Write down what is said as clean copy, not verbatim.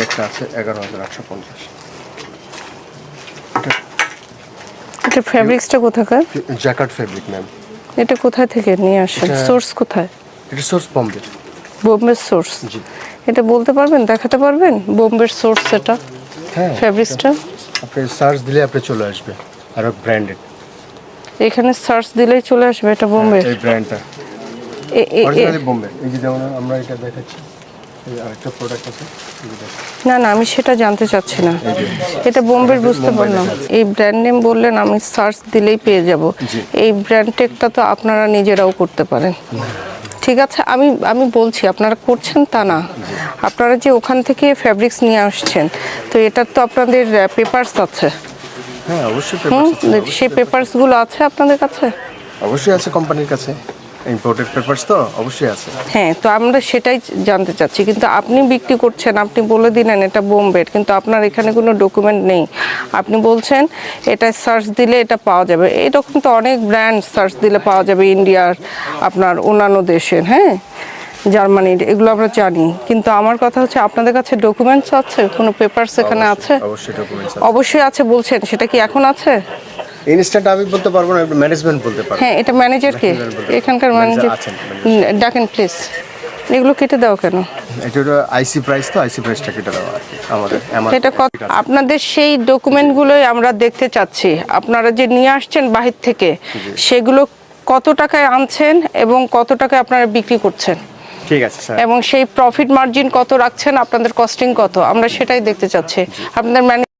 একটা আছে 11,850। এটা ফেব্রিক্সটা কোথাকার? Jacquard fabric ma'am. এটা কোথায় থেকে নিয়ে আসেন? সোর্স কোথায়? এটা সোর্স বোম্বে। বোম্বে সোর্স। জি। এটা বলতে পারবেন, দেখাতে পারবেন বোম্বের সোর্স এটা? হ্যাঁ, ফেব্রিক্সটা আপনি সার্চ দিলে আপনি চলে আসবে, আর ব্র্যান্ডেড। এখানে সার্চ দিলেই চলে আসবে এটা বোম্বে? এই ব্র্যান্ডটা অরিজিনালি বোম্বে। এই যে যেমন আমরা এটা দেখাচ্ছি, এই আরেকটা প্রোডাক্ট আছে, না না, আমি সেটা জানতে চাচ্ছি না। এটা বোম্বের বুঝতে পারলাম। এই ব্র্যান্ড নেম বললেন, আমি সার্চ দিলেই পেয়ে যাব। এই ব্র্যান্ড টেকটা তো আপনারা নিজেরাও করতে পারেন। ঠিক আছে, আমি বলছি আপনারা করছেন তা না। আপনারা যে ওখান থেকে ফ্যাব্রিক্স নিয়ে আসছেন, তো এটার তো আপনাদের পেপারস আছে। হ্যাঁ অবশ্যই পেপারস আছে। সেই পেপারসগুলো আছে আপনাদের কাছে? অবশ্যই আছে, কোম্পানির কাছে ইম্পোর্টেড পেপারস তো অবশ্যই আছে। হ্যাঁ, তো আমরা সেটাই জানতে চাচ্ছি। কিন্তু আপনি বিক্রি করছেন, আপনি বলে দিলেন এটা বোম্বের, কিন্তু আপনার এখানে কোনো ডকুমেন্ট নেই। আপনি বলছেন এটা সার্চ দিলে এটা পাওয়া যাবে। এরকম তো অনেক ব্র্যান্ড সার্চ দিলে পাওয়া যাবে, ইন্ডিয়ার, আপনার অন্যান্য দেশের, হ্যাঁ, জার্মানির, এগুলো আমরা জানি। কিন্তু আমার কথা হচ্ছে আপনাদের কাছে ডকুমেন্টস আছে, কোনো পেপারস এখানে আছে? অবশ্যই ডকুমেন্টস আছে। অবশ্যই আছে বলছেন, সেটা কি এখন আছে? ইনস্ট্যান্ট আমি বলতে পারবো না, ম্যানেজমেন্ট বলতে পারবো। হ্যাঁ, এটা ম্যানেজার কে? এখানকার ম্যানেজার ডাকেন প্লিজ। এগুলো কেটে দাও কেন? এটা আইসি প্রাইস, তো আইসি প্রাইসটা কেটে দেওয়া আর কি আমাদের। এটা কত? আপনাদের সেই ডকুমেন্টগুলোই আমরা দেখতে চাচ্ছি। আপনারা যে নিয়ে আসছেন বাহির থেকে, সেগুলো কত টাকায় আনছেন এবং কত টাকায় আপনারা বিক্রি করছেন? ঠিক আছে স্যার। এবং সেই প্রফিট মার্জিন কত রাখছেন, আপনাদের কস্টিং কত, আমরা সেটাই দেখতে চাচ্ছি। আপনাদের